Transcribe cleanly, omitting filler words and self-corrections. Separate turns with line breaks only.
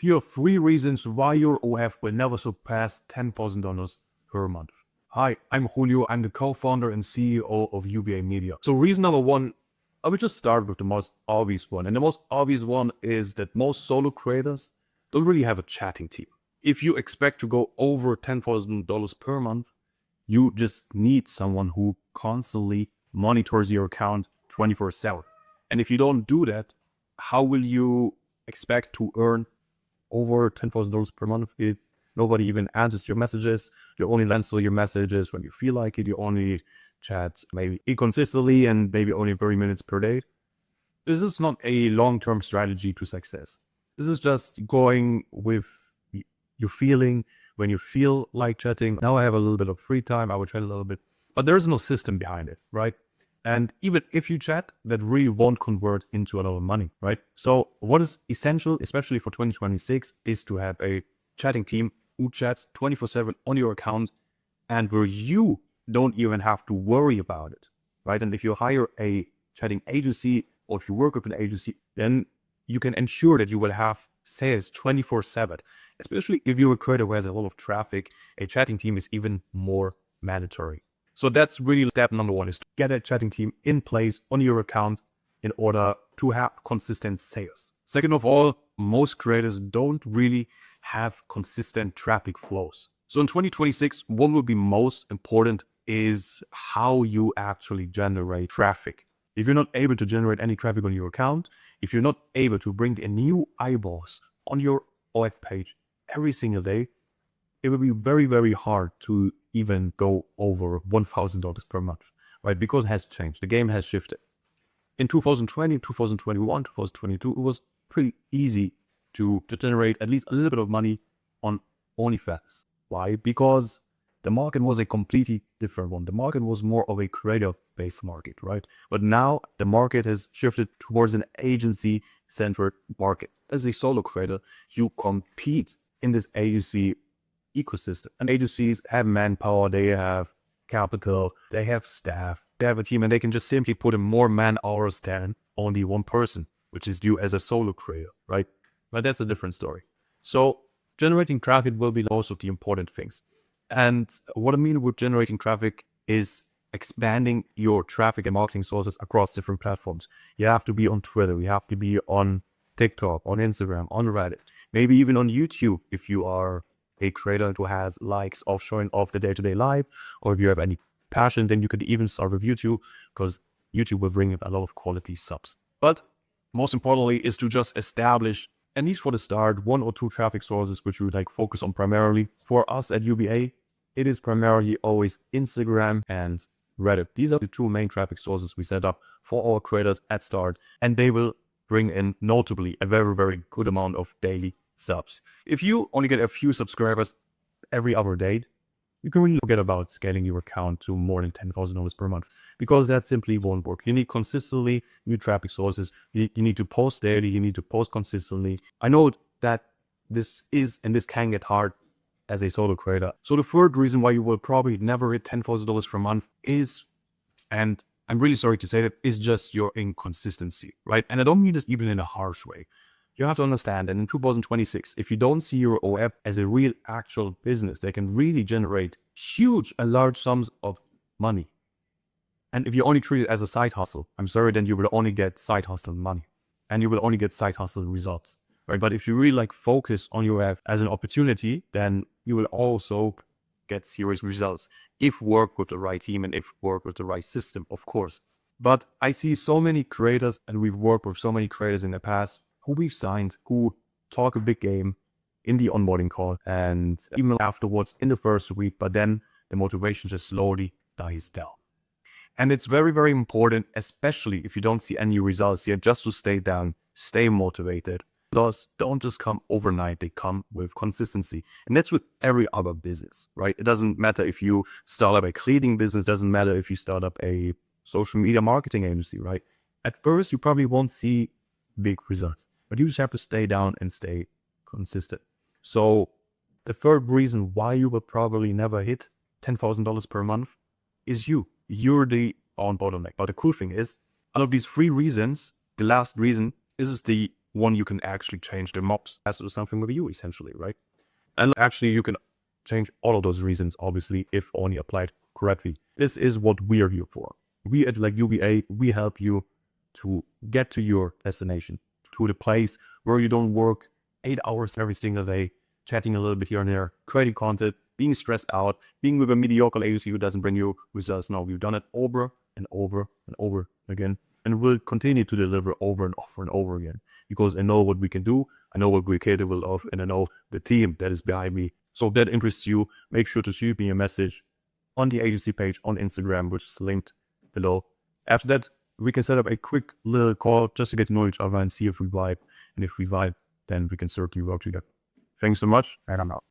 Here are 3 reasons why your OF will never surpass $10,000 per month. Hi, I'm Julio. I'm the co-founder and CEO of UBA Media. So reason number 1, I will just start with the most obvious one. And the most obvious one is that most solo creators don't really have a chatting team. If you expect to go over $10,000 per month, you just need someone who constantly monitors your account 24/7. And if you don't do that, how will you expect to earn over $10,000 per month if nobody even answers your messages? You only answer your messages when you feel like it. You only chat maybe inconsistently and maybe only 30 minutes per day. This is not a long-term strategy to success. This is just going with your feeling when you feel like chatting. Now I have a little bit of free time, I will chat a little bit, but there's no system behind it, right? And even if you chat, that really won't convert into a lot of money, right? So what is essential, especially for 2026, is to have a chatting team who chats 24/7 on your account and where you don't even have to worry about it, right? And if you hire a chatting agency or if you work with an agency, then you can ensure that you will have sales 24/7. Especially if you're a creator who has a lot of traffic, a chatting team is even more mandatory. So that's really step number 1, is to get a chatting team in place on your account in order to have consistent sales. Second of all, most creators don't really have consistent traffic flows. So in 2026, what will be most important is how you actually generate traffic. If you're not able to generate any traffic on your account, if you're not able to bring in new eyeballs on your OF page every single day, it will be very, very hard to even go over $1,000 per month, right? Because it has changed. The game has shifted. In 2020, 2021, 2022, it was pretty easy to generate at least a little bit of money on OnlyFans. Why? Because the market was a completely different one. The market was more of a creator-based market, right? But now the market has shifted towards an agency-centered market. As a solo creator, you compete in this agency ecosystem. And agencies have manpower, they have capital, they have staff, they have a team, and they can just simply put in more man hours than only one person, which is you as a solo creator, right? But that's a different story. So generating traffic will be most of the important things. And what I mean with generating traffic is expanding your traffic and marketing sources across different platforms. You have to be on Twitter, you have to be on TikTok, on Instagram, on Reddit, maybe even on YouTube if you are a creator who has likes of showing off the day-to-day life, or if you have any passion, then you could even start with YouTube, because YouTube will bring in a lot of quality subs. But most importantly is to just establish, at least for the start, 1 or 2 traffic sources which you would focus on primarily. For us at UBA, it is primarily always Instagram and Reddit. These are the 2 main traffic sources we set up for our creators at start, and they will bring in notably a very, very good amount of daily subs. If you only get a few subscribers every other day, you can really forget about scaling your account to more than $10,000 per month, because that simply won't work. You need consistently new traffic sources. You need to post daily. You need to post consistently. I know that this can get hard as a solo creator. So the third reason why you will probably never hit $10,000 per month is, and I'm really sorry to say that, is just your inconsistency, right? And I don't mean this even in a harsh way. You have to understand that in 2026, if you don't see your OF as a real actual business, they can really generate huge and large sums of money. And if you only treat it as a side hustle, I'm sorry, then you will only get side hustle money and you will only get side hustle results, right? But if you really focus on your OF as an opportunity, then you will also get serious results if work with the right team and if work with the right system, of course. But I see so many creators, and we've worked with so many creators in the past who we've signed, who talk a big game in the onboarding call and even afterwards in the first week, but then the motivation just slowly dies down. And it's very, very important, especially if you don't see any results yet, just to stay down, stay motivated. Thus, don't just come overnight, they come with consistency. And that's with every other business, right? It doesn't matter if you start up a cleaning business, doesn't matter if you start up a social media marketing agency, right? At first, you probably won't see big results, but you just have to stay down and stay consistent. So the third reason why you will probably never hit $10,000 per month is you're the on bottleneck. But the cool thing is, out of these 3 reasons, the last reason is the one, you can actually change the mobs as to something with you, essentially, right? And actually, you can change all of those reasons, obviously, if only applied correctly. This is what we are here for. We at like UBA, we help you to get to your destination, to the place where you don't work 8 hours every single day, chatting a little bit here and there, creating content, being stressed out, being with a mediocre agency who doesn't bring you results. No, we've done it over and over and over again, and we'll continue to deliver over and over and over again, because I know what we can do, I know what we're capable of, and I know the team that is behind me. So if that interests you, make sure to shoot me a message on the agency page on Instagram, which is linked below. After that, we can set up a quick little call just to get to know each other and see if we vibe. And if we vibe, then we can certainly work together. Thanks so much, and I'm out.